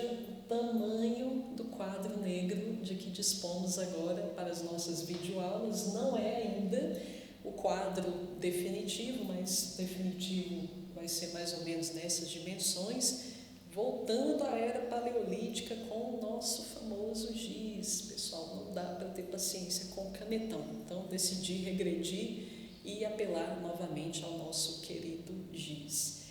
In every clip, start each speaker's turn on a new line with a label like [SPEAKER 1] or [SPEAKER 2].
[SPEAKER 1] o tamanho do quadro negro de que dispomos agora para as nossas videoaulas. Não é ainda o quadro definitivo, mas definitivo vai ser mais ou menos nessas dimensões, voltando à era paleolítica com o nosso famoso giz. Pessoal, não dá para ter paciência com o canetão, então decidi regredir e apelar novamente ao nosso querido giz.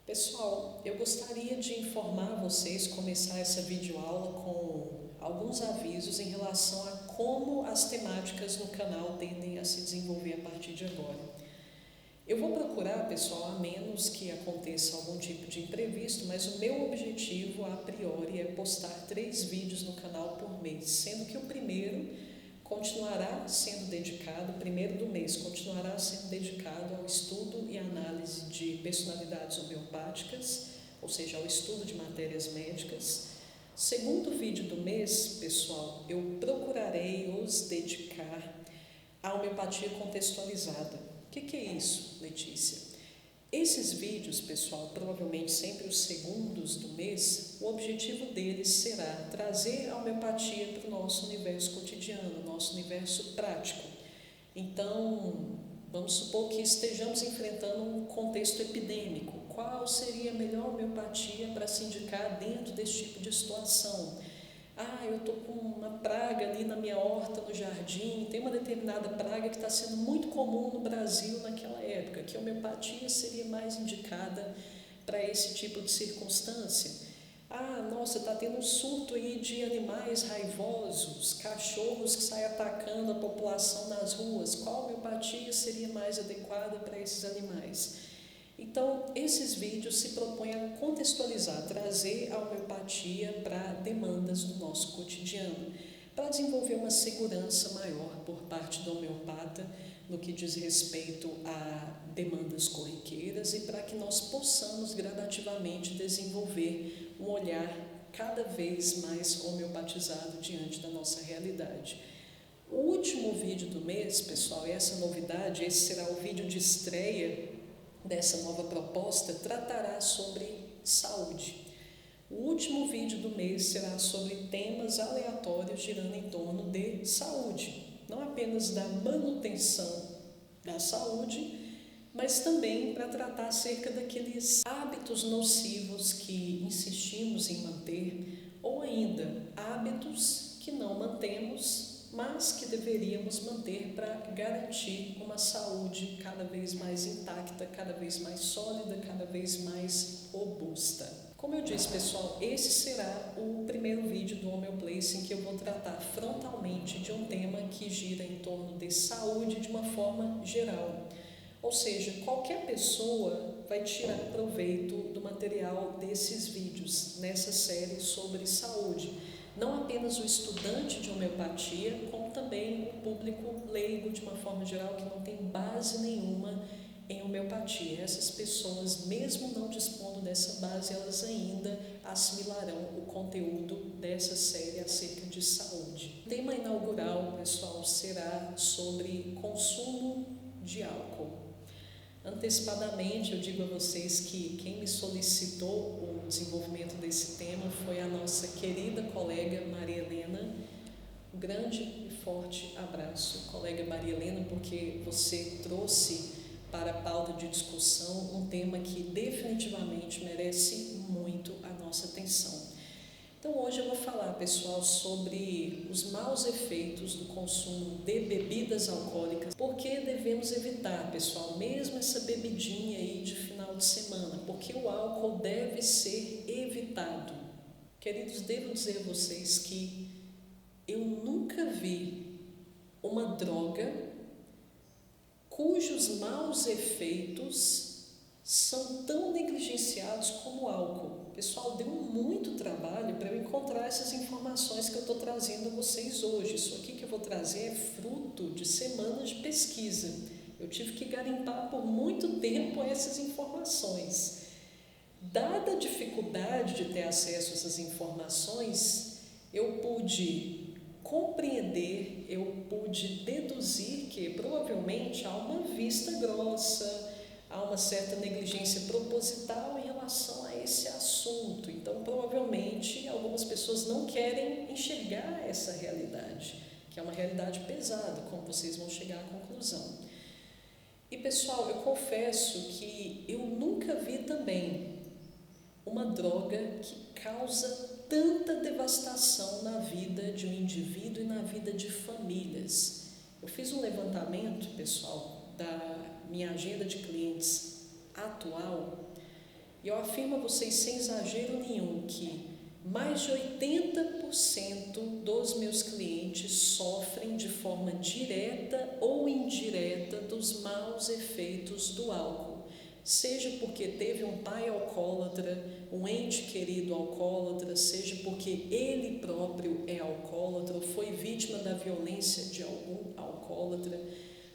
[SPEAKER 1] Pessoal, eu gostaria de informar vocês, começar essa videoaula com alguns avisos em relação a como as temáticas no canal tendem a se desenvolver a partir de agora. Eu vou procurar, pessoal, a menos que aconteça algum tipo de imprevisto, mas o meu objetivo, a priori, é postar 3 vídeos no canal por mês, sendo que o primeiro continuará sendo dedicado, o primeiro do mês continuará sendo dedicado ao estudo e análise de personalidades homeopáticas, ou seja, ao estudo de matérias médicas. Segundo vídeo do mês, pessoal, eu procurarei os dedicar à homeopatia contextualizada. O que é isso, Letícia? Esses vídeos, pessoal, provavelmente sempre os segundos do mês, o objetivo deles será trazer a homeopatia para o nosso universo cotidiano, nosso universo prático. Então, vamos supor que estejamos enfrentando um contexto epidêmico. Qual seria a melhor homeopatia para se indicar dentro desse tipo de situação? Eu estou com uma praga ali na minha horta, no jardim, tem uma determinada praga que está sendo muito comum no Brasil naquela época, que a homeopatia seria mais indicada para esse tipo de circunstância. Nossa, está tendo um surto aí de animais raivosos, cachorros que saem atacando a população nas ruas, qual homeopatia seria mais adequada para esses animais? Então, esses vídeos se propõem a contextualizar, trazer a homeopatia para demandas do nosso cotidiano, para desenvolver uma segurança maior por parte do homeopata no que diz respeito a demandas corriqueiras e para que nós possamos gradativamente desenvolver um olhar cada vez mais homeopatizado diante da nossa realidade. O último vídeo do mês, pessoal, essa novidade, esse será o vídeo de estreia dessa nova proposta, tratará sobre saúde. O último vídeo do mês será sobre temas aleatórios girando em torno de saúde, não apenas da manutenção da saúde, mas também para tratar acerca daqueles hábitos nocivos que insistimos em manter, ou ainda hábitos que não mantemos, mas que deveríamos manter para garantir uma saúde cada vez mais intacta, cada vez mais sólida, cada vez mais robusta. Como eu disse, pessoal, esse será o primeiro vídeo do Homeoplace em que eu vou tratar frontalmente de um tema que gira em torno de saúde de uma forma geral. Ou seja, qualquer pessoa vai tirar proveito do material desses vídeos, nessa série sobre saúde. Não apenas o estudante de homeopatia, como também o público leigo, de uma forma geral, que não tem base nenhuma em homeopatia. Essas pessoas, mesmo não dispondo dessa base, elas ainda assimilarão o conteúdo dessa série acerca de saúde. O tema inaugural, pessoal, será sobre consumo de álcool. Antecipadamente, eu digo a vocês que quem me solicitou o desenvolvimento desse tema foi a nossa querida colega Maria Helena. Um grande e forte abraço, colega Maria Helena, porque você trouxe para a pauta de discussão um tema que definitivamente merece muito a nossa atenção. Então hoje eu vou falar, pessoal, sobre os maus efeitos do consumo de bebidas alcoólicas. Por que devemos evitar, pessoal, mesmo essa bebidinha aí de final de semana? Porque o álcool deve ser evitado. Queridos, devo dizer a vocês que eu nunca vi uma droga cujos maus efeitos são tão negligenciados como o álcool. Pessoal, deu muito trabalho para eu encontrar essas informações que eu estou trazendo a vocês hoje. Isso aqui que eu vou trazer é fruto de semanas de pesquisa. Eu tive que garimpar por muito tempo essas informações. Dada a dificuldade de ter acesso a essas informações, eu pude compreender, eu pude deduzir que provavelmente há uma vista grossa, há uma certa negligência proposital em relação a esse assunto. Então, provavelmente, querem enxergar essa realidade, que é uma realidade pesada, como vocês vão chegar à conclusão. E pessoal, eu confesso que eu nunca vi também uma droga que causa tanta devastação na vida de um indivíduo e na vida de famílias. Eu fiz um levantamento, pessoal, da minha agenda de clientes atual, e eu afirmo a vocês sem exagero nenhum que mais de 80% dos meus clientes sofrem de forma direta ou indireta dos maus efeitos do álcool. Seja porque teve um pai alcoólatra, um ente querido alcoólatra, seja porque ele próprio é alcoólatra ou foi vítima da violência de algum alcoólatra.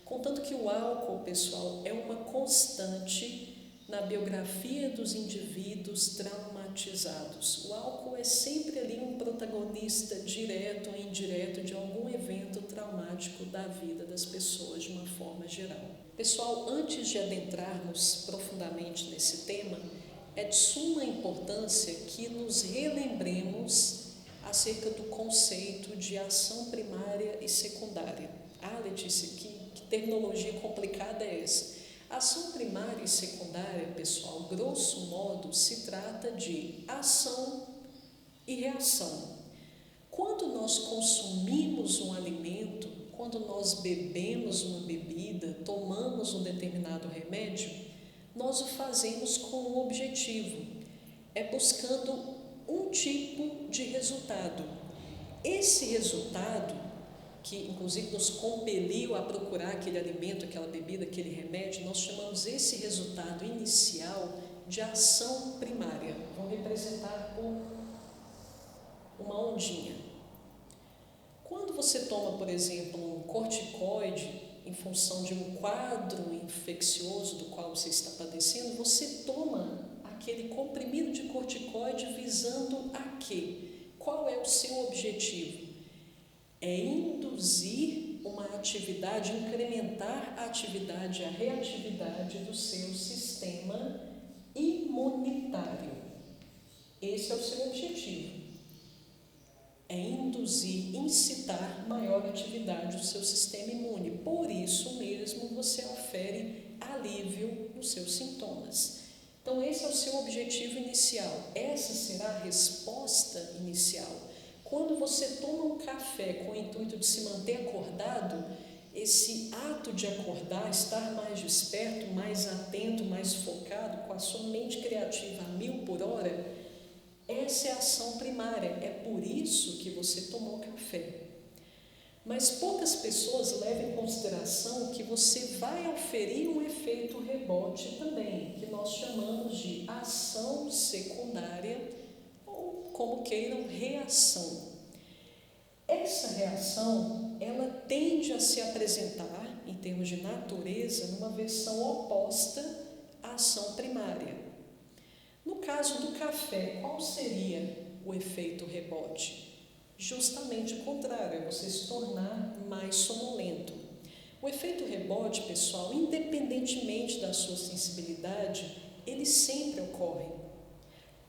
[SPEAKER 1] Contanto que o álcool, pessoal, é uma constante na biografia dos indivíduos traumatizados. O álcool é sempre ali um protagonista direto ou indireto de algum evento traumático da vida das pessoas de uma forma geral. Pessoal, antes de adentrarmos profundamente nesse tema, é de suma importância que nos relembremos acerca do conceito de ação primária e secundária. Ah, Letícia, que terminologia complicada é essa? Ação primária e secundária, pessoal, grosso modo, se trata de ação e reação. Quando nós consumimos um alimento, quando nós bebemos uma bebida, tomamos um determinado remédio, nós o fazemos com um objetivo, é buscando um tipo de resultado. Esse resultado, que inclusive nos compeliu a procurar aquele alimento, aquela bebida, aquele remédio, nós chamamos esse resultado inicial de ação primária. Vou representar por uma ondinha. Quando você toma, por exemplo, um corticoide em função de um quadro infeccioso do qual você está padecendo, você toma aquele comprimido de corticoide visando a quê? Qual é o seu objetivo? É induzir uma atividade, incrementar a atividade, a reatividade do seu sistema imunitário. Esse é o seu objetivo. É induzir, incitar maior atividade do seu sistema imune. Por isso mesmo você ofere alívio nos seus sintomas. Então esse é o seu objetivo inicial. Essa será a resposta inicial. Quando você toma um café com o intuito de se manter acordado, esse ato de acordar, estar mais desperto, mais atento, mais focado, com a sua mente criativa a 1000 por hora, essa é a ação primária, é por isso que você tomou café. Mas poucas pessoas levam em consideração que você vai oferir um efeito rebote também, que nós chamamos de ação secundária, ou como queiram, reação. Essa reação, ela tende a se apresentar, em termos de natureza, numa versão oposta à ação primária. No caso do café, qual seria o efeito rebote? Justamente o contrário, é você se tornar mais sonolento. O efeito rebote, pessoal, independentemente da sua sensibilidade, ele sempre ocorre.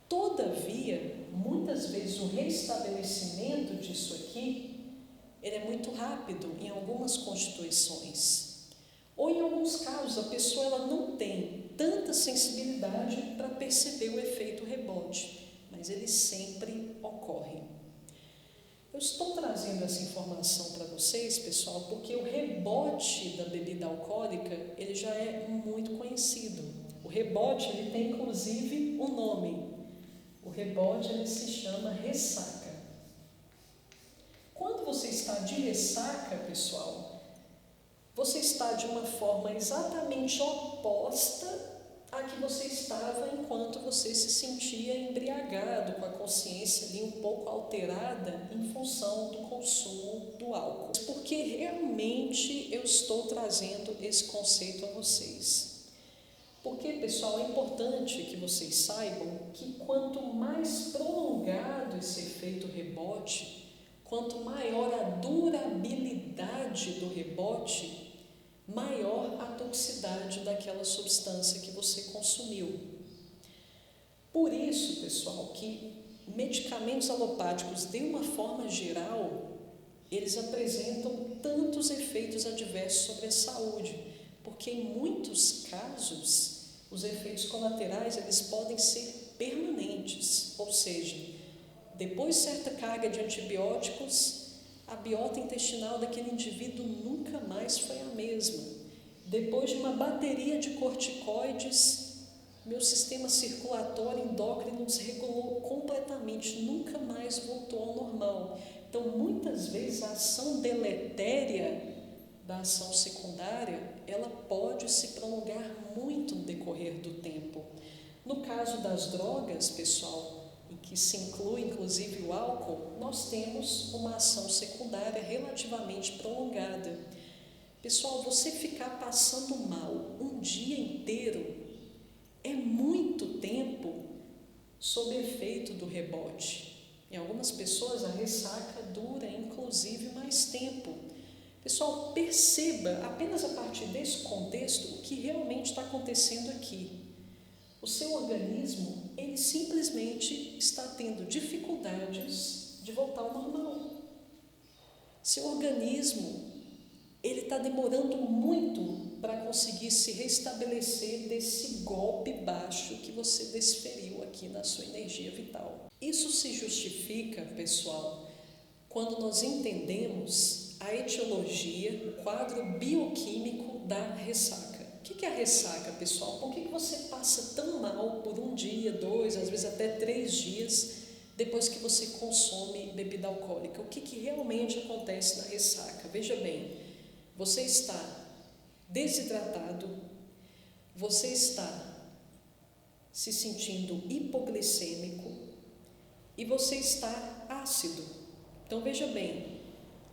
[SPEAKER 1] Todavia, muitas vezes o restabelecimento disso aqui, ele é muito rápido em algumas constituições. Ou em alguns casos, a pessoa ela não tem tanta sensibilidade para perceber o efeito rebote, mas ele sempre ocorre. Eu estou trazendo essa informação para vocês, pessoal, porque o rebote da bebida alcoólica, ele já é muito conhecido. O rebote, ele tem inclusive um nome. O rebote, ele se chama ressaca. Quando você está de ressaca, pessoal, você está de uma forma exatamente oposta à que você estava enquanto você se sentia embriagado, com a consciência ali um pouco alterada em função do consumo do álcool. Porque realmente eu estou trazendo esse conceito a vocês. Porque, pessoal, é importante que vocês saibam que quanto mais prolongado esse efeito rebote, quanto maior a durabilidade do rebote, maior a toxicidade daquela substância que você consumiu. Por isso, pessoal, que medicamentos alopáticos, de uma forma geral, eles apresentam tantos efeitos adversos sobre a saúde, porque em muitos casos os efeitos colaterais eles podem ser permanentes, ou seja, depois de certa carga de antibióticos, a biota intestinal daquele indivíduo nunca mais foi a mesma. Depois de uma bateria de corticoides, meu sistema circulatório endócrino desregulou completamente, nunca mais voltou ao normal. Então, muitas vezes, a ação deletéria da ação secundária, ela pode se prolongar muito no decorrer do tempo. No caso das drogas, pessoal, em que se inclui inclusive o álcool, nós temos uma ação secundária relativamente prolongada. Pessoal, você ficar passando mal um dia inteiro é muito tempo sob efeito do rebote. Em algumas pessoas a ressaca dura inclusive mais tempo. Pessoal, perceba apenas a partir desse contexto o que realmente está acontecendo aqui. O seu organismo, ele simplesmente está tendo dificuldades de voltar ao normal. Seu organismo, ele está demorando muito para conseguir se restabelecer desse golpe baixo que você desferiu aqui na sua energia vital. Isso se justifica, pessoal, quando nós entendemos a etiologia, o quadro bioquímico da ressaca. O que é a ressaca, pessoal? Por que você passa tão mal por um dia, 2, às vezes até 3 dias depois que você consome bebida alcoólica? O que realmente acontece na ressaca? Veja bem, você está desidratado, você está se sentindo hipoglicêmico e você está ácido. Então veja bem,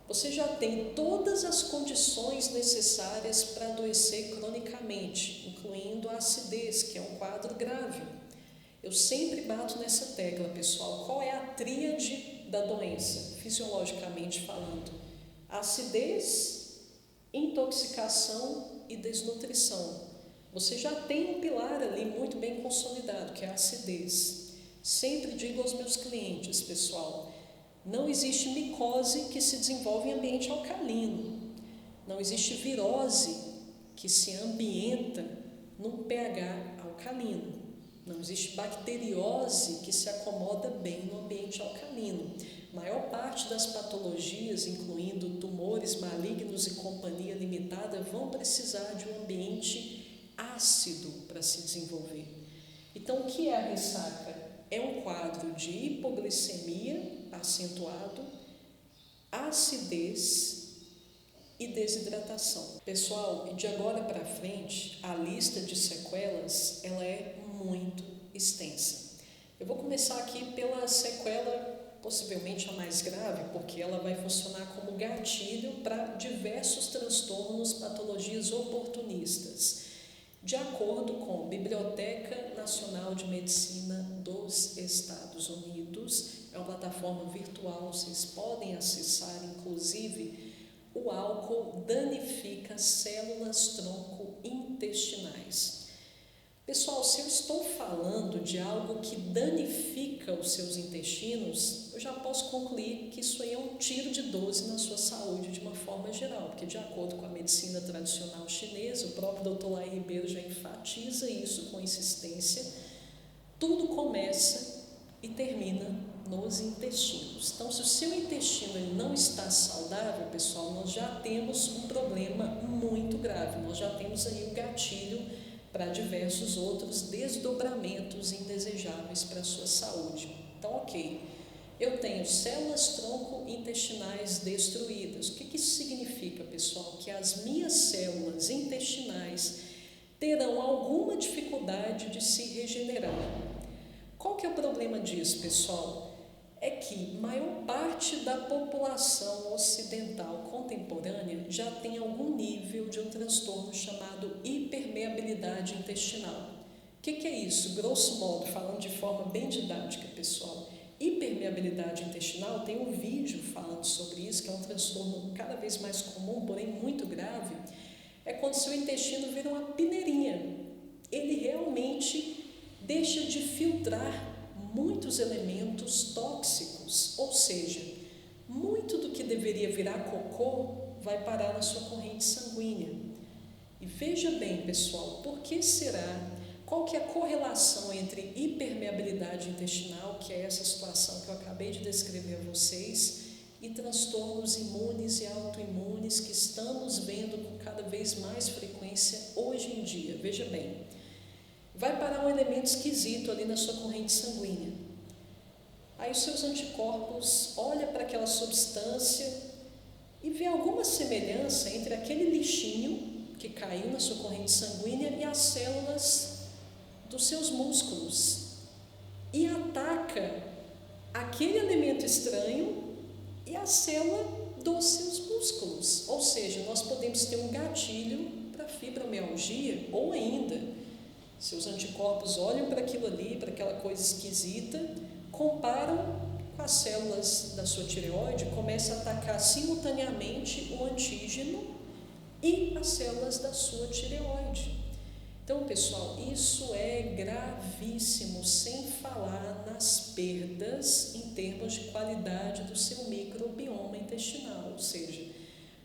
[SPEAKER 1] você já tem todas as condições necessárias para adoecer cronicamente, incluindo a acidez, que é um quadro grave. Eu sempre bato nessa tecla, pessoal. Qual é a tríade da doença, fisiologicamente falando? Acidez, intoxicação e desnutrição. Você já tem um pilar ali muito bem consolidado, que é a acidez. Sempre digo aos meus clientes, pessoal, não existe micose que se desenvolve em ambiente alcalino. Não existe virose que se ambienta num pH alcalino. Não existe bacteriose que se acomoda bem no ambiente alcalino. A maior parte das patologias, incluindo tumores malignos e companhia limitada, vão precisar de um ambiente ácido para se desenvolver. Então, o que é a ressaca? É um quadro de hipoglicemia acentuado, acidez e desidratação. Pessoal, de agora para frente, a lista de sequelas ela é muito extensa. Eu vou começar aqui pela sequela, possivelmente a mais grave, porque ela vai funcionar como gatilho para diversos transtornos, patologias oportunistas. De acordo com a Biblioteca Nacional de Medicina dos Estados Unidos, é uma plataforma virtual, vocês podem acessar, inclusive, o álcool danifica células tronco intestinais. Pessoal, se eu estou falando de algo que danifica os seus intestinos, eu já posso concluir que isso aí é um tiro de 12 na sua saúde de uma forma geral, porque de acordo com a medicina tradicional chinesa, o próprio Dr. Lai Ribeiro já enfatiza isso com insistência, tudo começa e termina nos intestinos. Então, se o seu intestino ele não está saudável, pessoal, nós já temos um problema muito grave, nós já temos aí um gatilho para diversos outros desdobramentos indesejáveis para a sua saúde. Então, ok, eu tenho células tronco intestinais destruídas. O que isso significa, pessoal? Que as minhas células intestinais terão alguma dificuldade de se regenerar. Qual que é o problema disso, pessoal? É que maior parte da população ocidental contemporânea já tem algum nível de um transtorno chamado hipermeabilidade intestinal. O que é isso? Grosso modo, falando de forma bem didática, pessoal, hipermeabilidade intestinal, tem um vídeo falando sobre isso, que é um transtorno cada vez mais comum, porém muito grave, é quando seu intestino vira uma peneirinha. Ele realmente deixa de filtrar muitos elementos tóxicos, ou seja, muito do que deveria virar cocô vai parar na sua corrente sanguínea. E veja bem, pessoal, por que será? Qual que é a correlação entre hipermeabilidade intestinal, que é essa situação que eu acabei de descrever a vocês, e transtornos imunes e autoimunes que estamos vendo com cada vez mais frequência hoje em dia? Veja bem, vai parar um elemento esquisito ali na sua corrente sanguínea. Aí os seus anticorpos olham para aquela substância e vê alguma semelhança entre aquele lixinho que caiu na sua corrente sanguínea e as células dos seus músculos e ataca aquele elemento estranho e a célula dos seus músculos. Ou seja, nós podemos ter um gatilho para fibromialgia, ou ainda, seus anticorpos olham para aquilo ali, para aquela coisa esquisita, comparam com as células da sua tireoide, começa a atacar simultaneamente o antígeno e as células da sua tireoide. Então, pessoal, isso é gravíssimo, sem falar nas perdas em termos de qualidade do seu microbioma intestinal, ou seja,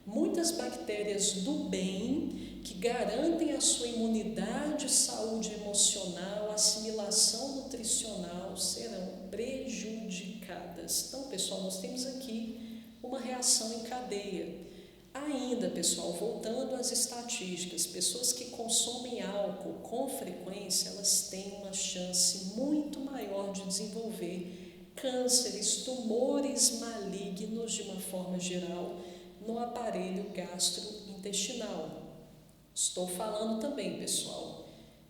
[SPEAKER 1] muitas bactérias do bem que garantem a sua imunidade, saúde emocional, assimilação nutricional serão prejudicadas. Então, pessoal, nós temos aqui uma reação em cadeia. Ainda, pessoal, voltando às estatísticas, pessoas que consomem álcool com frequência, elas têm uma chance muito maior de desenvolver cânceres, tumores malignos de uma forma geral no aparelho gastrointestinal. Estou falando também, pessoal,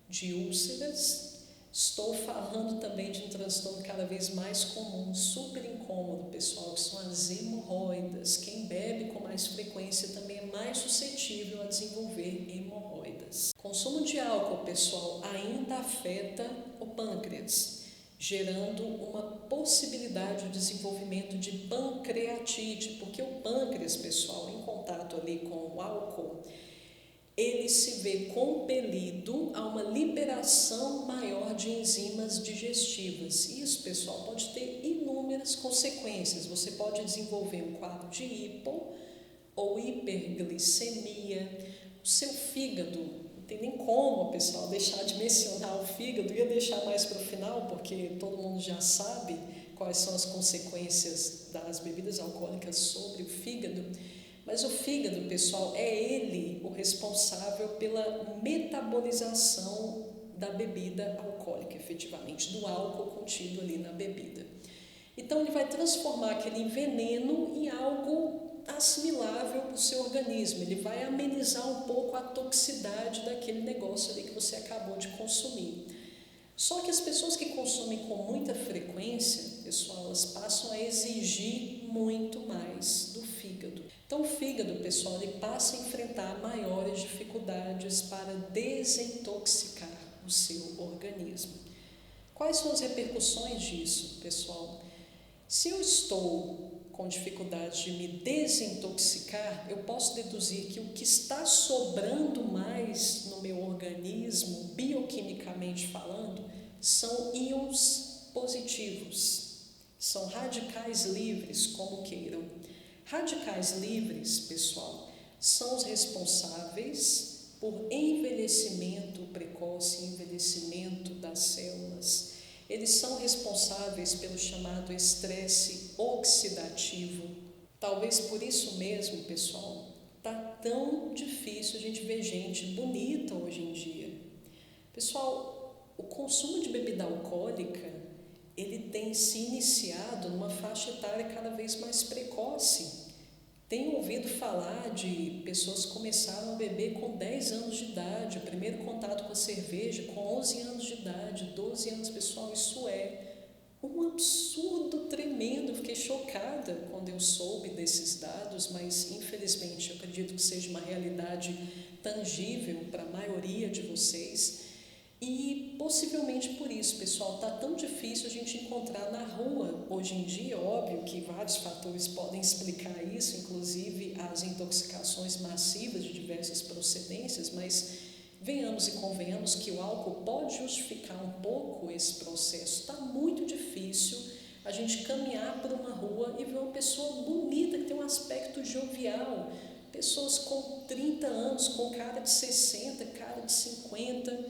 [SPEAKER 1] de úlceras. Estou falando também de um transtorno cada vez mais comum, super incômodo, pessoal, que são as hemorroidas. Quem bebe com mais frequência também é mais suscetível a desenvolver hemorroidas. Consumo de álcool, pessoal, ainda afeta o pâncreas, gerando uma possibilidade de desenvolvimento de pancreatite, porque o pâncreas, pessoal, em contato ali com o álcool, ele se vê compelido a uma liberação maior de enzimas digestivas. Isso, pessoal, pode ter inúmeras consequências. Você pode desenvolver um quadro de hipo ou hiperglicemia. O seu fígado, não tem nem como, pessoal, deixar de mencionar o fígado. Eu ia deixar mais para o final, porque todo mundo já sabe quais são as consequências das bebidas alcoólicas sobre o fígado. Mas o fígado, pessoal, é ele o responsável pela metabolização da bebida alcoólica, efetivamente, do álcool contido ali na bebida. Então, ele vai transformar aquele veneno em algo assimilável para o seu organismo. Ele vai amenizar um pouco a toxicidade daquele negócio ali que você acabou de consumir. Só que as pessoas que consomem com muita frequência, pessoal, elas passam a exigir muito mais do fígado. Então, o fígado, pessoal, ele passa a enfrentar maiores dificuldades para desintoxicar o seu organismo. Quais são as repercussões disso, pessoal? Se eu estou com dificuldade de me desintoxicar, eu posso deduzir que o que está sobrando mais no meu organismo, bioquimicamente falando, são íons positivos, são radicais livres, como queiram. Radicais livres, pessoal, são os responsáveis por envelhecimento precoce, envelhecimento das células. Eles são responsáveis pelo chamado estresse oxidativo. Talvez por isso mesmo, pessoal, está tão difícil a gente ver gente bonita hoje em dia. Pessoal, o consumo de bebida alcoólica, ele tem se iniciado numa faixa etária cada vez mais precoce. Tenho ouvido falar de pessoas que começaram a beber com 10 anos de idade, o primeiro contato com a cerveja com 11 anos de idade, 12 anos, pessoal, isso é um absurdo tremendo. Eu fiquei chocada quando eu soube desses dados, mas infelizmente eu acredito que seja uma realidade tangível para a maioria de vocês. E possivelmente por isso, pessoal, está tão difícil a gente encontrar na rua hoje em dia. Óbvio que vários fatores podem explicar isso, inclusive as intoxicações massivas de diversas procedências, mas Venhamos e convenhamos que o álcool pode justificar um pouco esse processo. Está muito difícil a gente caminhar por uma rua e ver uma pessoa bonita, que tem um aspecto jovial, pessoas com 30 anos, com cara de 60, cara de 50.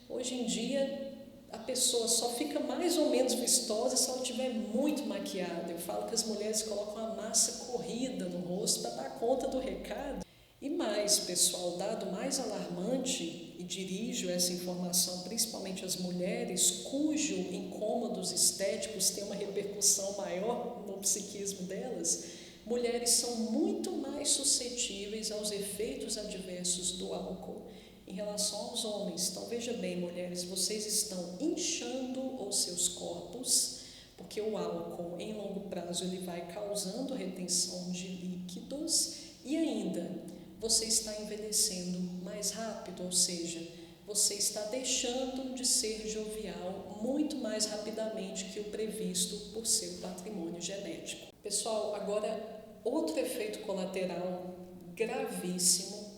[SPEAKER 1] Hoje em dia, a pessoa só fica mais ou menos vistosa se ela estiver muito maquiada. Eu falo que as mulheres colocam a massa corrida no rosto para dar conta do recado. E mais, pessoal, dado mais alarmante, e dirijo essa informação principalmente às mulheres cujo incômodos estéticos têm uma repercussão maior no psiquismo delas, mulheres são muito mais suscetíveis aos efeitos adversos do álcool em relação aos homens. Então, veja bem, mulheres, vocês estão inchando os seus corpos, porque o álcool, em longo prazo, ele vai causando retenção de líquidos e ainda você está envelhecendo mais rápido, ou seja, você está deixando de ser jovial muito mais rapidamente que o previsto por seu patrimônio genético. Pessoal, agora outro efeito colateral gravíssimo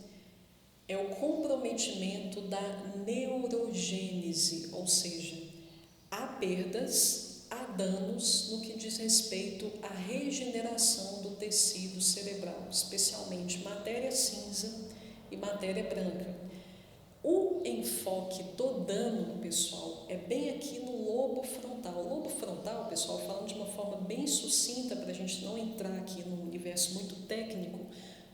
[SPEAKER 1] é o comprometimento da neurogênese, ou seja, há perdas, há danos no que diz respeito à regeneração do tecido cerebral, especialmente matéria cinza e matéria branca. O enfoque do dano, pessoal, é bem aqui no lobo frontal. O lobo frontal, pessoal, falando de uma forma bem sucinta para a gente não entrar aqui num universo muito técnico,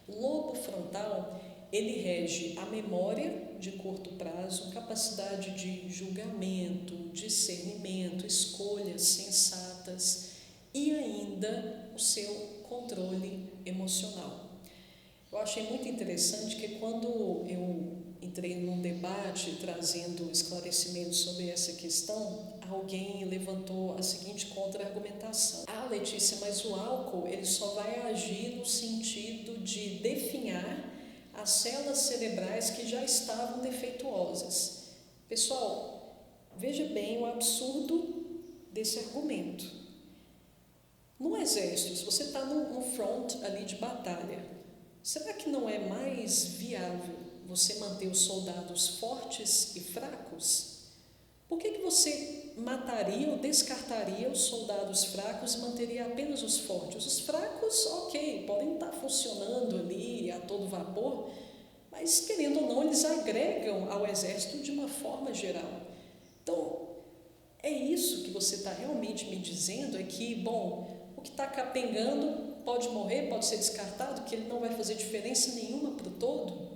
[SPEAKER 1] o lobo frontal, ele rege a memória de curto prazo, capacidade de julgamento, discernimento, escolhas sensatas e ainda o seu controle emocional. Eu achei muito interessante que quando eu entrei num debate trazendo esclarecimentos sobre essa questão, alguém levantou a seguinte contra-argumentação. Ah, Letícia, mas o álcool ele só vai agir no sentido de definhar as células cerebrais que já estavam defeituosas. Pessoal, veja bem o absurdo desse argumento. No exército, se você está no front ali de batalha, será que não é mais viável você manter os soldados fortes e fracos? Por que você mataria ou descartaria os soldados fracos e manteria apenas os fortes? Os fracos, ok, podem estar funcionando ali a todo vapor, mas querendo ou não, eles agregam ao exército de uma forma geral. Então, é isso que você está realmente me dizendo, é que, bom, o que está capengando pode morrer, pode ser descartado, que ele não vai fazer diferença nenhuma para o todo?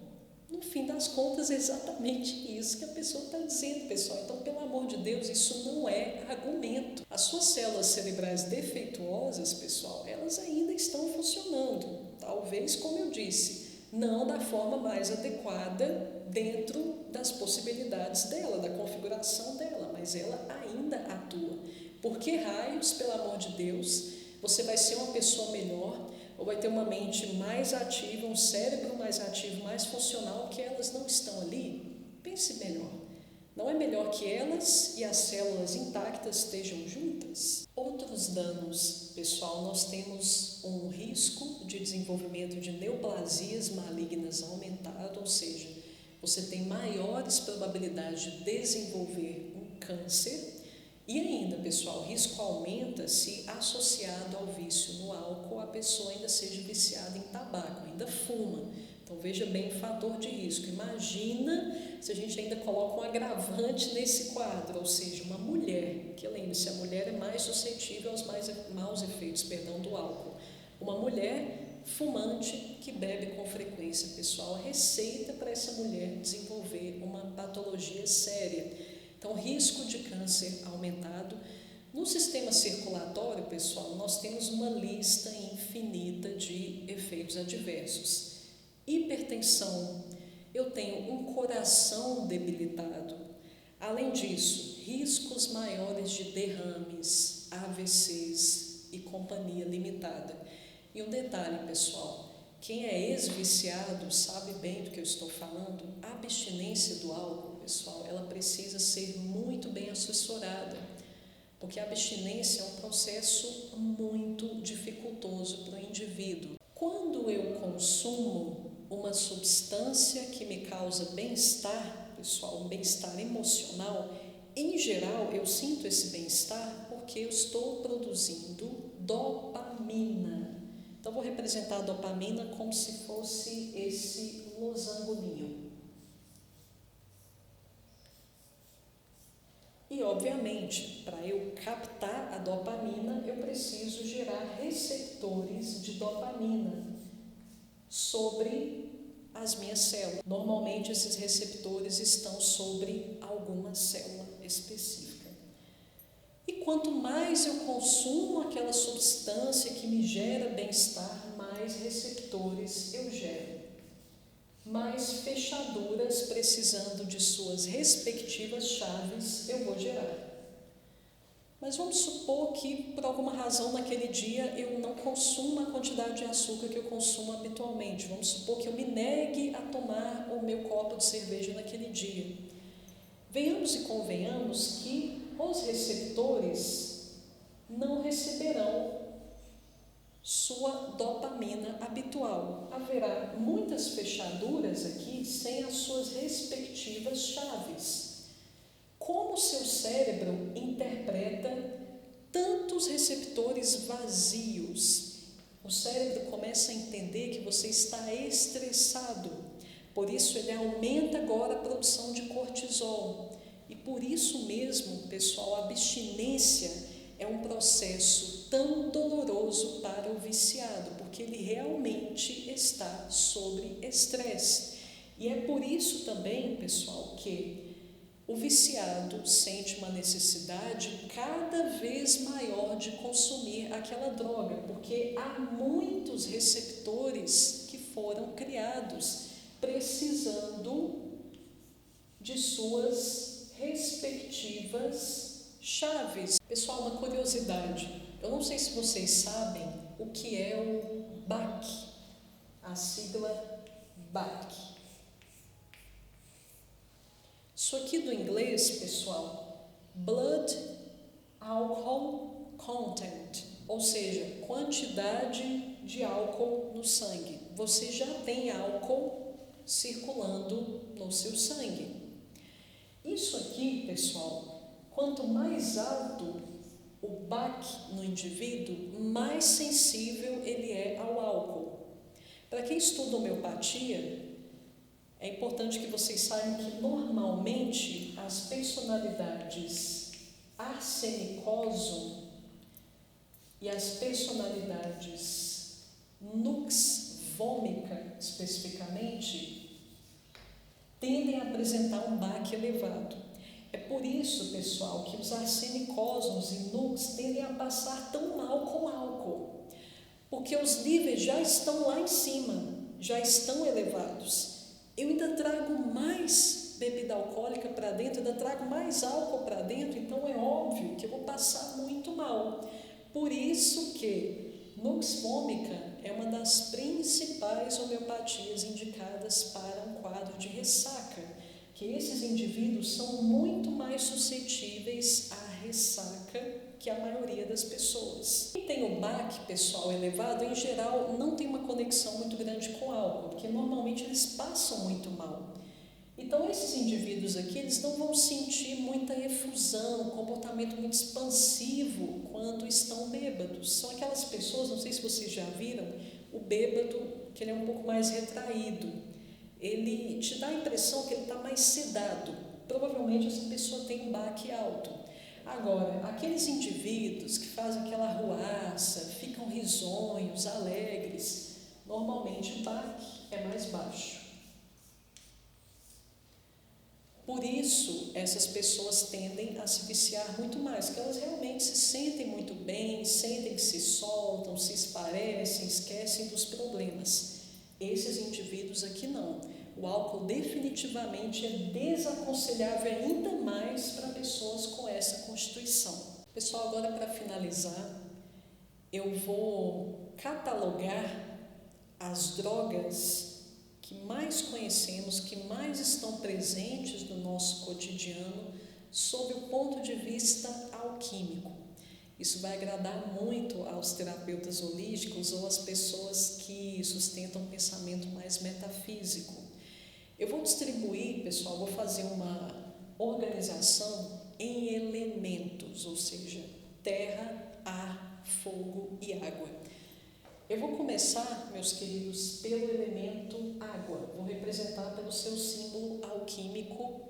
[SPEAKER 1] No fim das contas, é exatamente isso que a pessoa está dizendo, pessoal. Então, pelo amor de Deus, isso não é argumento. As suas células cerebrais defeituosas, pessoal, elas ainda estão funcionando. Talvez, como eu disse, não da forma mais adequada dentro das possibilidades dela, da configuração dela, mas ela ainda atua. Por que raios, pelo amor de Deus, você vai ser uma pessoa melhor ou vai ter uma mente mais ativa, um cérebro mais ativo, mais funcional, que elas não estão ali? Pense melhor. Não é melhor que elas e as células intactas estejam juntas? Outros danos, pessoal, nós temos um risco de desenvolvimento de neoplasias malignas aumentado, ou seja, você tem maiores probabilidades de desenvolver um câncer. E ainda, pessoal, o risco aumenta se associado ao vício no álcool, a pessoa ainda seja viciada em tabaco, ainda fuma. Então, veja bem o fator de risco. Imagina se a gente ainda coloca um agravante nesse quadro, ou seja, uma mulher, que lembre-se, a mulher é mais suscetível aos maus efeitos, do álcool. Uma mulher fumante que bebe com frequência, pessoal, a receita para essa mulher desenvolver uma patologia séria. Então, risco de câncer aumentado. No sistema circulatório, pessoal, nós temos uma lista infinita de efeitos adversos. Hipertensão, eu tenho um coração debilitado. Além disso, riscos maiores de derrames, AVCs e companhia limitada. E um detalhe, pessoal, quem é ex-viciado sabe bem do que eu estou falando. A abstinência do álcool, pessoal, ela precisa ser muito bem assessorada, porque a abstinência é um processo muito dificultoso para o indivíduo. Quando eu consumo uma substância que me causa bem-estar, pessoal, um bem-estar emocional, em geral eu sinto esse bem-estar porque eu estou produzindo dopamina. Então vou representar a dopamina como se fosse esse losangolinho. E, obviamente, para eu captar a dopamina, eu preciso gerar receptores de dopamina sobre as minhas células. Normalmente, esses receptores estão sobre alguma célula específica. E quanto mais eu consumo aquela substância que me gera bem-estar, mais receptores eu gero. Mais fechaduras precisando de suas respectivas chaves eu vou gerar. Mas vamos supor que por alguma razão naquele dia eu não consumo a quantidade de açúcar que eu consumo habitualmente. Vamos supor que eu me negue a tomar o meu copo de cerveja naquele dia. Venhamos e convenhamos que os receptores não receberão sua dopamina habitual. Haverá muitas fechaduras aqui sem as suas respectivas chaves. Como o seu cérebro interpreta tantos receptores vazios? O cérebro começa a entender que você está estressado. Por isso ele aumenta agora a produção de cortisol. E por isso mesmo, pessoal, a abstinência é um processo tão doloroso para o viciado, porque ele realmente está sob estresse. E é por isso também, pessoal, que o viciado sente uma necessidade cada vez maior de consumir aquela droga, porque há muitos receptores que foram criados precisando de suas respectivas chaves. Pessoal, uma curiosidade. Eu não sei se vocês sabem o que é o BAC, a sigla BAC. Isso aqui do inglês, pessoal, Blood Alcohol Content, ou seja, quantidade de álcool no sangue. Você já tem álcool circulando no seu sangue. Isso aqui, pessoal, quanto mais alto o BAC no indivíduo, mais sensível ele é ao álcool. Para quem estuda homeopatia, é importante que vocês saibam que normalmente as personalidades arsenicoso e as personalidades nux vomica, especificamente, tendem a apresentar um BAC elevado. É por isso, pessoal, que os arsenicosos e nux tendem a passar tão mal com álcool, porque os níveis já estão lá em cima, já estão elevados. Eu ainda trago mais bebida alcoólica para dentro, ainda trago mais álcool para dentro, então é óbvio que eu vou passar muito mal. Por isso que nux vomica é uma das principais homeopatias indicadas para um quadro de ressaca, que esses indivíduos são muito mais suscetíveis à ressaca que a maioria das pessoas. Quem tem o BAC, pessoal, elevado, em geral, não tem uma conexão muito grande com álcool, porque normalmente eles passam muito mal. Então, esses indivíduos aqui, eles não vão sentir muita efusão, comportamento muito expansivo quando estão bêbados. São aquelas pessoas, não sei se vocês já viram, o bêbado, que ele é um pouco mais retraído. Ele te dá a impressão que ele está mais sedado. Provavelmente essa pessoa tem um BAC alto. Agora, aqueles indivíduos que fazem aquela arruaça, ficam risonhos, alegres, normalmente o BAC é mais baixo. Por isso, essas pessoas tendem a se viciar muito mais, porque elas realmente se sentem muito bem, sentem que se soltam, se esparecem, esquecem dos problemas. Esses indivíduos aqui não. O álcool definitivamente é desaconselhável ainda mais para pessoas com essa constituição. Pessoal, agora para finalizar, eu vou catalogar as drogas que mais conhecemos, que mais estão presentes no nosso cotidiano, sob o ponto de vista alquímico. Isso vai agradar muito aos terapeutas holísticos ou às pessoas que sustentam um pensamento mais metafísico. Eu vou distribuir, pessoal, vou fazer uma organização em elementos, ou seja, terra, ar, fogo e água. Eu vou começar, meus queridos, pelo elemento água. Vou representar pelo seu símbolo alquímico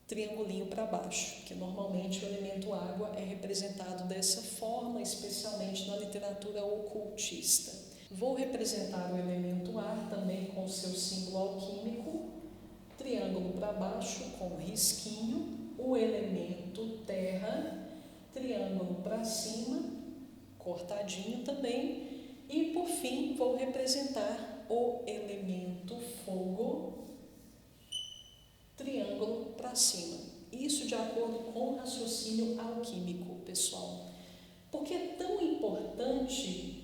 [SPEAKER 1] triangulinho para baixo, que normalmente o elemento água é representado dessa forma, especialmente na literatura ocultista. Vou representar o elemento ar também com o seu símbolo alquímico, triângulo para baixo com risquinho, o elemento terra, triângulo para cima, cortadinho também, e por fim vou representar o elemento fogo, triângulo para cima. Isso de acordo com o raciocínio alquímico, pessoal. Porque é tão importante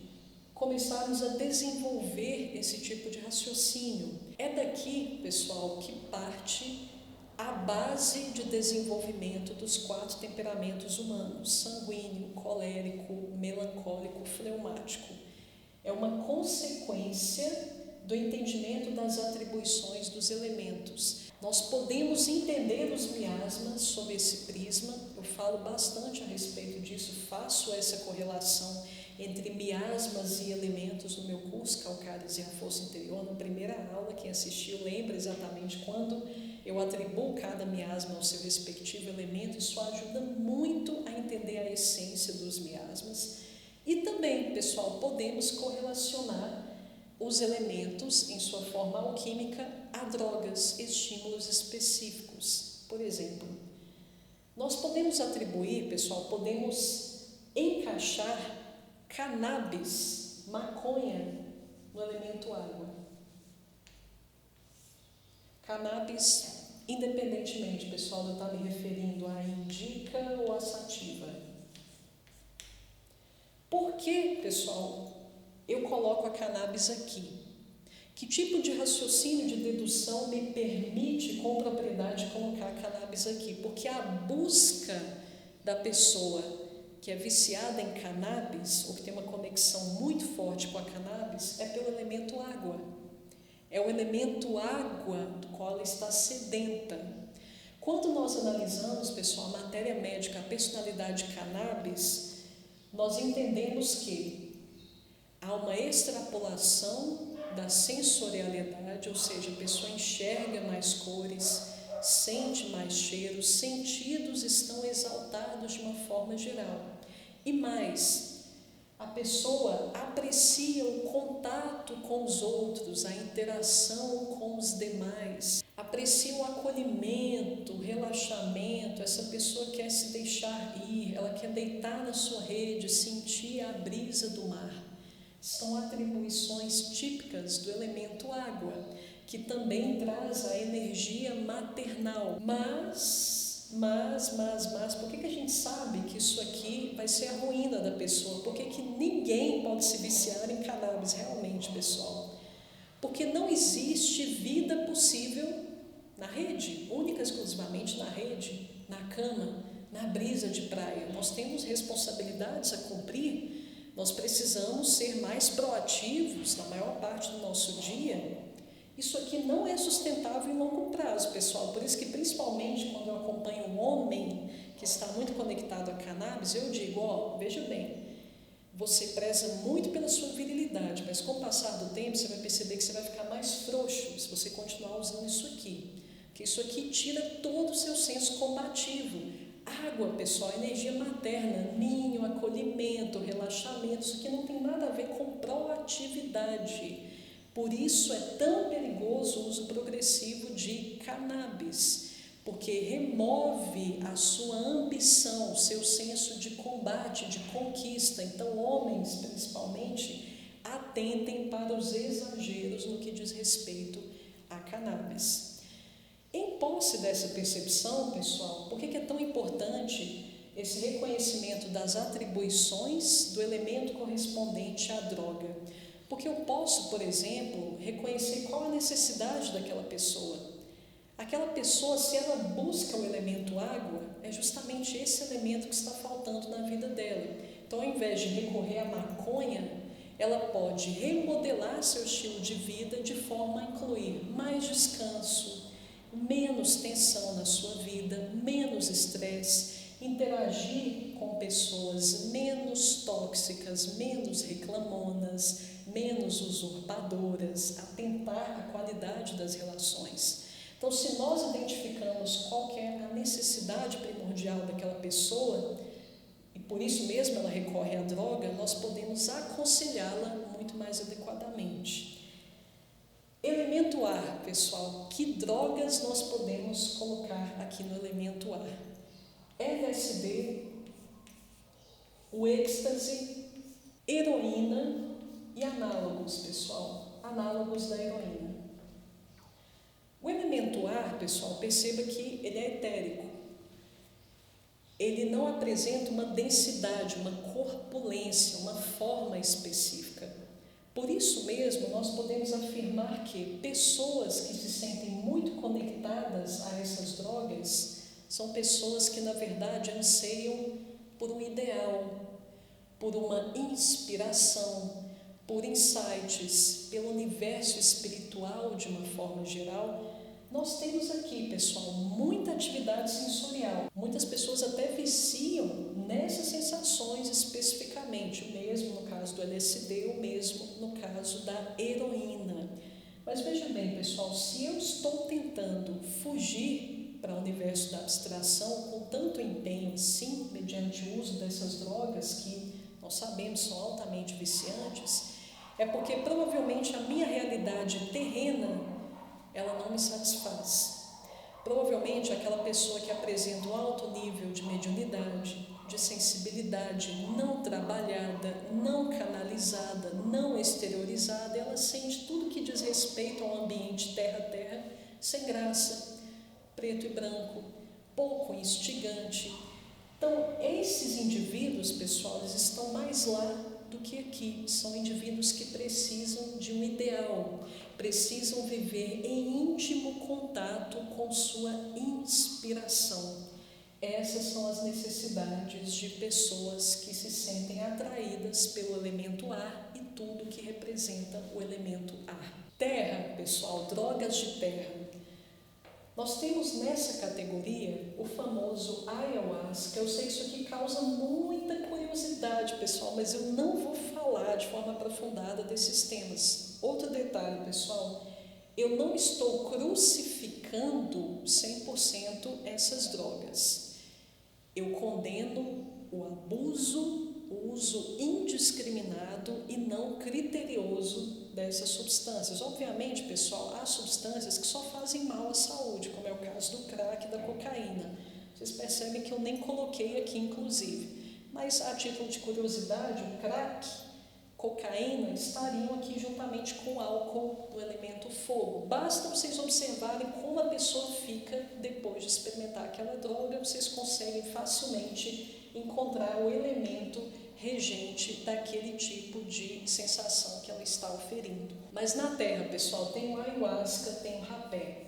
[SPEAKER 1] começarmos a desenvolver esse tipo de raciocínio. É daqui, pessoal, que parte a base de desenvolvimento dos 4 temperamentos humanos: sanguíneo, colérico, melancólico, fleumático. É uma consequência do entendimento das atribuições dos elementos. Nós podemos entender os miasmas sob esse prisma. Eu falo bastante a respeito disso, faço essa correlação entre miasmas e elementos no meu curso Calcários e a Força Interior. Na primeira aula, quem assistiu lembra exatamente quando eu atribuo cada miasma ao seu respectivo elemento. Isso ajuda muito a entender a essência dos miasmas. E também, pessoal, podemos correlacionar os elementos em sua forma alquímica a drogas, estímulos específicos. Por exemplo, nós podemos atribuir, pessoal, podemos encaixar cannabis, maconha, no elemento água. Cannabis, independentemente, pessoal, de eu estar me referindo a indica ou a sativa. Por que, pessoal, eu coloco a cannabis aqui? Que tipo de raciocínio de dedução me permite com propriedade colocar a cannabis aqui? Porque a busca da pessoa que é viciada em cannabis, ou que tem uma conexão muito forte com a cannabis, é pelo elemento água. É o elemento água do qual ela está sedenta. Quando nós analisamos, pessoal, a matéria médica, a personalidade de cannabis, nós entendemos que há uma extrapolação da sensorialidade, ou seja, a pessoa enxerga mais cores, sente mais cheiros, sentidos estão exaltados de uma forma geral. E mais, a pessoa aprecia o contato com os outros, a interação com os demais, aprecia o acolhimento, o relaxamento. Essa pessoa quer se deixar ir, ela quer deitar na sua rede, sentir a brisa do mar. São atribuições típicas do elemento água, que também traz a energia maternal. Mas, por que a gente sabe que isso aqui vai ser a ruína da pessoa? Por que ninguém pode se viciar em cannabis realmente, pessoal? Porque não existe vida possível na rede, única e exclusivamente na rede, na cama, na brisa de praia. Nós temos responsabilidades a cumprir. Nós precisamos ser mais proativos na maior parte do nosso dia. Isso aqui não é sustentável em longo prazo, pessoal. Por isso que, principalmente, quando eu acompanho um homem que está muito conectado a cannabis, eu digo, veja bem, você preza muito pela sua virilidade, mas com o passar do tempo, você vai perceber que você vai ficar mais frouxo se você continuar usando isso aqui. Porque isso aqui tira todo o seu senso combativo. Água, pessoal, energia materna, ninho, acolhimento, relaxamento, isso aqui não tem nada a ver com proatividade. Por isso é tão perigoso o uso progressivo de cannabis, porque remove a sua ambição, o seu senso de combate, de conquista. Então, homens, principalmente, atentem para os exageros no que diz respeito a cannabis. Em posse dessa percepção, pessoal, por que é tão importante esse reconhecimento das atribuições do elemento correspondente à droga? Porque eu posso, por exemplo, reconhecer qual a necessidade daquela pessoa. Aquela pessoa, se ela busca o elemento água, é justamente esse elemento que está faltando na vida dela. Então, ao invés de recorrer à maconha, ela pode remodelar seu estilo de vida de forma a incluir mais descanso, menos tensão na sua vida, menos estresse, interagir com pessoas menos tóxicas, menos reclamonas, menos usurpadoras, atentar à qualidade das relações. Então, se nós identificamos qual que é a necessidade primordial daquela pessoa, e por isso mesmo ela recorre à droga, nós podemos aconselhá-la muito mais adequadamente. Elemento ar, pessoal, que drogas nós podemos colocar aqui no elemento ar? LSD, o êxtase, heroína e análogos, pessoal, análogos da heroína. O elemento ar, pessoal, perceba que ele é etérico. Ele não apresenta uma densidade, uma corpulência, uma forma específica. Por isso mesmo, nós podemos afirmar que pessoas que se sentem muito conectadas a essas drogas são pessoas que, na verdade, anseiam por um ideal, por uma inspiração, por insights, pelo universo espiritual de uma forma geral. Nós temos aqui, pessoal, muita atividade sensorial. Muitas pessoas até viciam nessas sensações especificamente, o mesmo no caso do LSD, o mesmo no caso da heroína. Mas veja bem, pessoal, se eu estou tentando fugir para o universo da abstração com tanto empenho assim, mediante o uso dessas drogas que nós sabemos são altamente viciantes, é porque provavelmente a minha realidade terrena ela não me satisfaz. Provavelmente aquela pessoa que apresenta um alto nível de mediunidade, de sensibilidade não trabalhada, não canalizada, não exteriorizada, ela sente tudo que diz respeito ao ambiente terra-terra sem graça, preto e branco, pouco instigante. Então, esses indivíduos, pessoal, eles estão mais lá do que aqui. São indivíduos que precisam de um ideal, precisam viver em íntimo contato com sua inspiração. Essas são as necessidades de pessoas que se sentem atraídas pelo elemento ar e tudo que representa o elemento ar. Terra, pessoal, drogas de terra. Nós temos nessa categoria o famoso ayahuasca. Eu sei que isso aqui causa muita curiosidade, pessoal, mas eu não vou falar de forma aprofundada desses temas. Outro detalhe, pessoal, eu não estou crucificando 100% essas drogas. Eu condeno o abuso, o uso indiscriminado e não criterioso dessas substâncias. Obviamente, pessoal, há substâncias que só fazem mal à saúde, como é o caso do crack e da cocaína. Vocês percebem que eu nem coloquei aqui, inclusive. Mas, a título de curiosidade, o crack, cocaína estariam aqui juntamente com o álcool do elemento fogo. Basta vocês observarem como a pessoa fica depois de experimentar aquela droga, vocês conseguem facilmente encontrar o elemento regente daquele tipo de sensação que ela está oferindo. Mas na Terra, pessoal, tem o ayahuasca, tem o rapé.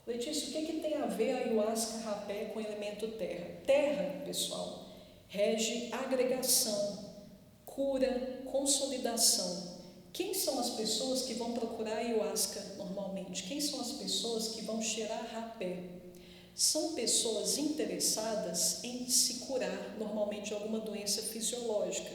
[SPEAKER 1] Letícia, o que tem a ver ayahuasca, rapé com o elemento terra? Terra, pessoal, rege agregação, cura, consolidação. Quem são as pessoas que vão procurar ayahuasca normalmente? Quem são as pessoas que vão cheirar rapé? São pessoas interessadas em se curar, normalmente, de alguma doença fisiológica.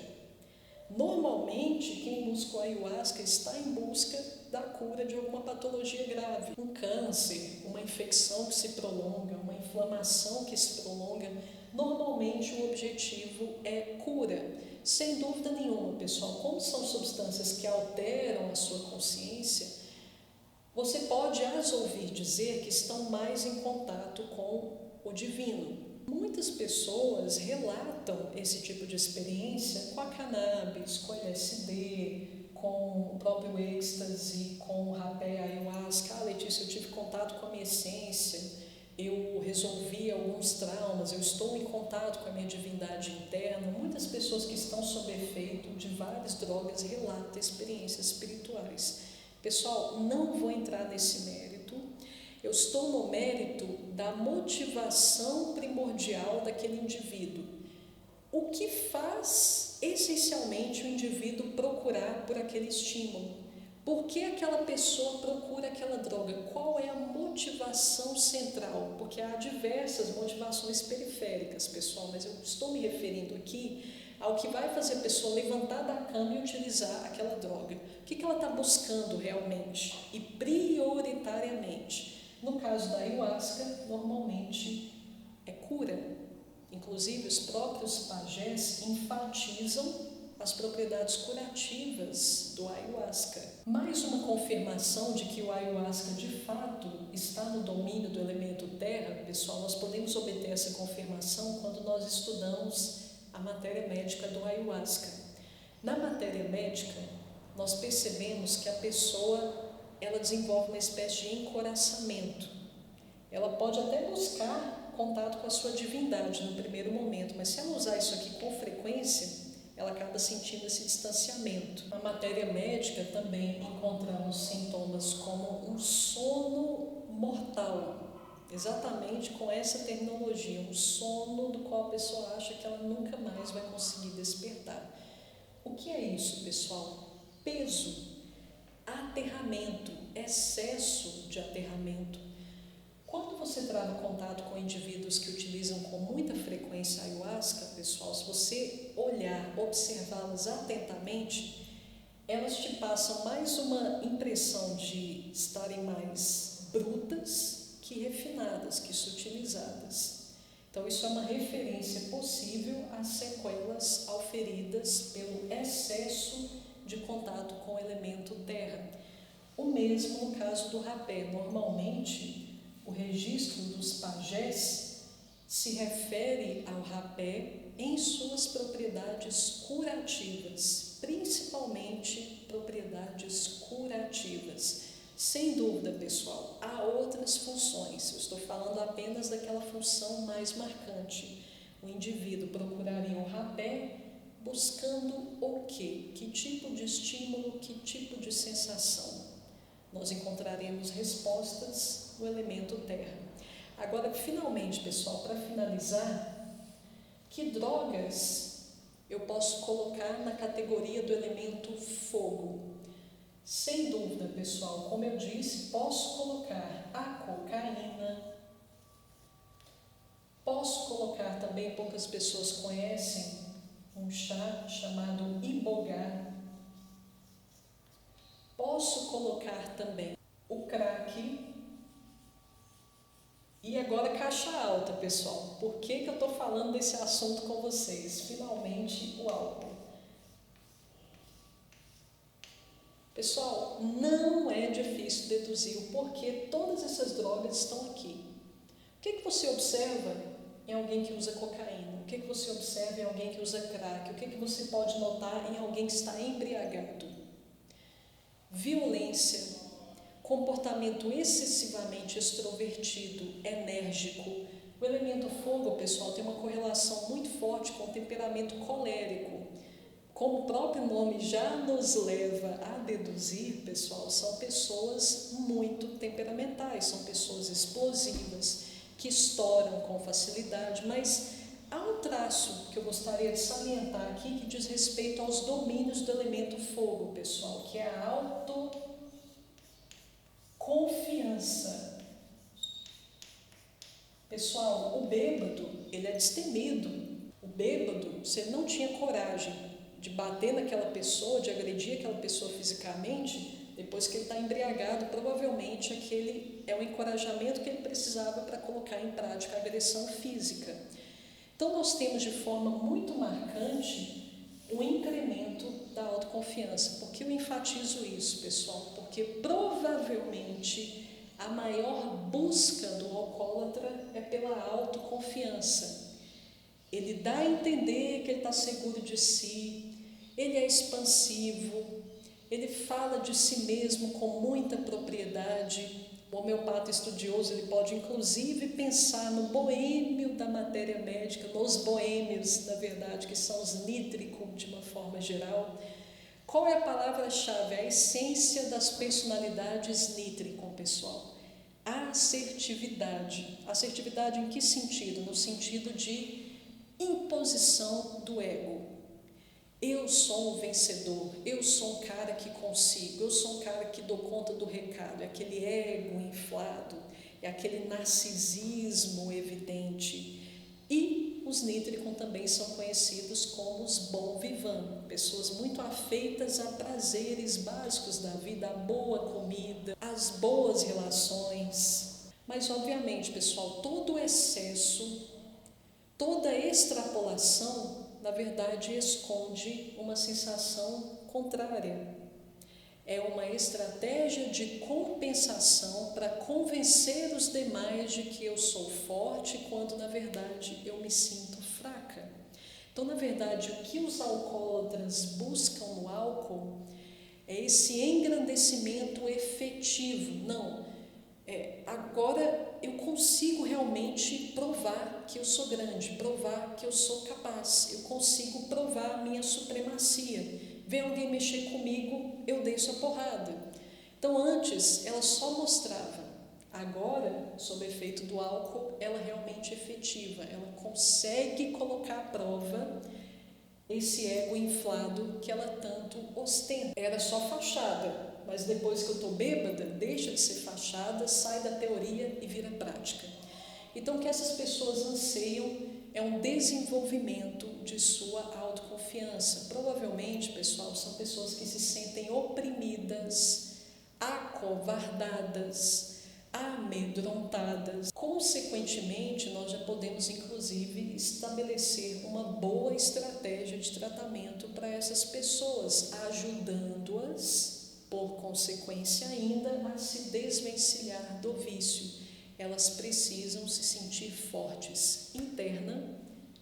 [SPEAKER 1] Normalmente, quem busca o ayahuasca está em busca da cura de alguma patologia grave. Um câncer, uma infecção que se prolonga, uma inflamação que se prolonga. Normalmente, o objetivo é cura. Sem dúvida nenhuma, pessoal, como são substâncias que alteram a sua consciência, você pode as ouvir dizer que estão mais em contato com o divino. Muitas pessoas relatam esse tipo de experiência com a cannabis, com o LSD, com o próprio êxtase, com o rapé, a ayahuasca. Ah, Letícia, eu tive contato com a minha essência, eu resolvi alguns traumas, eu estou em contato com a minha divindade interna. Muitas pessoas que estão sob efeito de várias drogas relatam experiências espirituais. Pessoal, não vou entrar nesse mérito. Eu estou no mérito da motivação primordial daquele indivíduo. O que faz essencialmente o indivíduo procurar por aquele estímulo. Por que aquela pessoa procura aquela droga? Qual é a motivação central? Porque há diversas motivações periféricas, pessoal, mas eu estou me referindo aqui ao que vai fazer a pessoa levantar da cama e utilizar aquela droga. O que ela está buscando realmente e prioritariamente? No caso da ayahuasca, normalmente é cura. Inclusive, os próprios pajés enfatizam as propriedades curativas do ayahuasca. Mais uma confirmação de que o ayahuasca de fato está no domínio do elemento terra, pessoal, nós podemos obter essa confirmação quando nós estudamos a matéria médica do ayahuasca. Na matéria médica, nós percebemos que a pessoa ela desenvolve uma espécie de encoraçamento. Ela pode até buscar contato com a sua divindade no primeiro momento, mas se ela usar isso aqui com frequência, ela acaba sentindo esse distanciamento. Na matéria médica também encontramos sintomas como um sono mortal, exatamente com essa terminologia, um sono do qual a pessoa acha que ela nunca mais vai conseguir despertar. O que é isso, pessoal? Peso, aterramento, excesso de aterramento. Quando você trava contato com indivíduos que utilizam com muita frequência a ayahuasca, pessoal, se você olhar, observá-las atentamente, elas te passam mais uma impressão de estarem mais brutas que refinadas, que sutilizadas. Então, isso é uma referência possível às sequelas auferidas pelo excesso de contato com o elemento terra. O mesmo no caso do rapé. Normalmente, o registro dos pajés se refere ao rapé em suas propriedades curativas, principalmente propriedades curativas. Sem dúvida, pessoal, há outras funções. Eu estou falando apenas daquela função mais marcante. O indivíduo procuraria o rapé buscando o quê? Que tipo de estímulo, que tipo de sensação? Nós encontraremos respostas no elemento terra. Agora, finalmente, pessoal, para finalizar, que drogas eu posso colocar na categoria do elemento fogo? Sem dúvida, pessoal, como eu disse, posso colocar a cocaína, posso colocar também, poucas pessoas conhecem, um chá chamado ibogá. Posso colocar também o crack. E agora caixa alta, pessoal. Por que eu estou falando desse assunto com vocês? Finalmente, o álcool. Pessoal, não é difícil deduzir o porquê todas essas drogas estão aqui. O que você observa em alguém que usa cocaína? O que você observa em alguém que usa crack? O que você pode notar em alguém que está embriagado? Violência, comportamento excessivamente extrovertido, enérgico. O elemento fogo, pessoal, tem uma correlação muito forte com o temperamento colérico. Como o próprio nome já nos leva a deduzir, pessoal, são pessoas muito temperamentais, são pessoas explosivas, que estouram com facilidade, mas há um traço que eu gostaria de salientar aqui que diz respeito aos domínios do elemento fogo, pessoal, que é a autoconfiança. Pessoal, o bêbado, ele é destemido. O bêbado, se ele não tinha coragem de bater naquela pessoa, de agredir aquela pessoa fisicamente, depois que ele está embriagado, provavelmente aquele é o encorajamento que ele precisava para colocar em prática a agressão física. Então, nós temos de forma muito marcante o incremento da autoconfiança. Por que eu enfatizo isso, pessoal? Porque provavelmente a maior busca do alcoólatra é pela autoconfiança. Ele dá a entender que ele está seguro de si, ele é expansivo, ele fala de si mesmo com muita propriedade. O homeopata estudioso ele pode inclusive pensar no boêmio da matéria médica, nos boêmios, na verdade, que são os nítricos de uma forma geral. Qual é a palavra-chave, a essência das personalidades nítricos, pessoal? A assertividade. Assertividade em que sentido? No sentido de imposição do ego. Eu sou um vencedor, eu sou um cara que consigo, eu sou um cara que dou conta do recado. É aquele ego inflado, é aquele narcisismo evidente. E os Nitricon também são conhecidos como os bons vivants, pessoas muito afeitas a prazeres básicos da vida, a boa comida, as boas relações. Mas, obviamente, pessoal, todo excesso, toda extrapolação, na verdade, esconde uma sensação contrária. É uma estratégia de compensação para convencer os demais de que eu sou forte, quando, na verdade, eu me sinto fraca. Então, na verdade, o que os alcoólatras buscam no álcool é esse engrandecimento efetivo. Não, agora eu consigo realmente provar que eu sou grande, provar que eu sou capaz, eu consigo provar a minha supremacia. Vem alguém mexer comigo, eu desço a porrada. Então, antes, ela só mostrava. Agora, sob efeito do álcool, ela é realmente efetiva. Ela consegue colocar à prova esse ego inflado que ela tanto ostenta. Era só fachada, mas depois que eu estou bêbada, deixa de ser fachada, sai da teoria e vira prática. Então, o que essas pessoas anseiam é um desenvolvimento de sua autoconfiança. Provavelmente, pessoal, são pessoas que se sentem oprimidas, acovardadas, amedrontadas. Consequentemente, nós já podemos, inclusive, estabelecer uma boa estratégia de tratamento para essas pessoas, ajudando-as, por consequência ainda, a se desvencilhar do vício. Elas precisam se sentir fortes, interna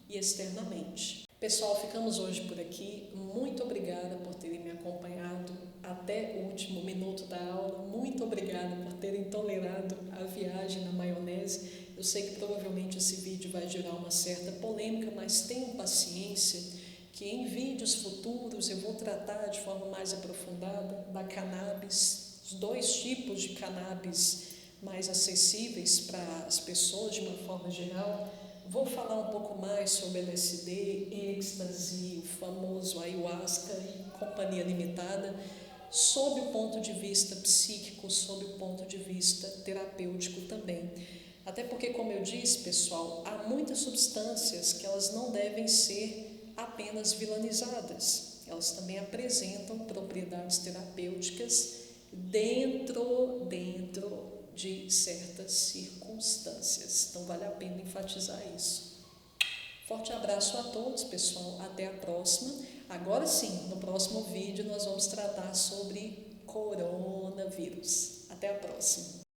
[SPEAKER 1] e externamente. Pessoal, ficamos hoje por aqui. Muito obrigada por terem me acompanhado até o último minuto da aula. Muito obrigada por terem tolerado a viagem na maionese. Eu sei que provavelmente esse vídeo vai gerar uma certa polêmica, mas tenham paciência que em vídeos futuros eu vou tratar de forma mais aprofundada da cannabis, os dois tipos de cannabis mais acessíveis para as pessoas de uma forma geral. Vou falar um pouco mais sobre LSD, êxtase, o famoso ayahuasca e companhia limitada, sob o ponto de vista psíquico, sob o ponto de vista terapêutico também. Até porque, como eu disse, pessoal, há muitas substâncias que elas não devem ser apenas vilanizadas. Elas também apresentam propriedades terapêuticas dentro de certas circunstâncias. Então, vale a pena enfatizar isso. Forte abraço a todos, pessoal. Até a próxima. Agora sim, no próximo vídeo nós vamos tratar sobre coronavírus. Até a próxima.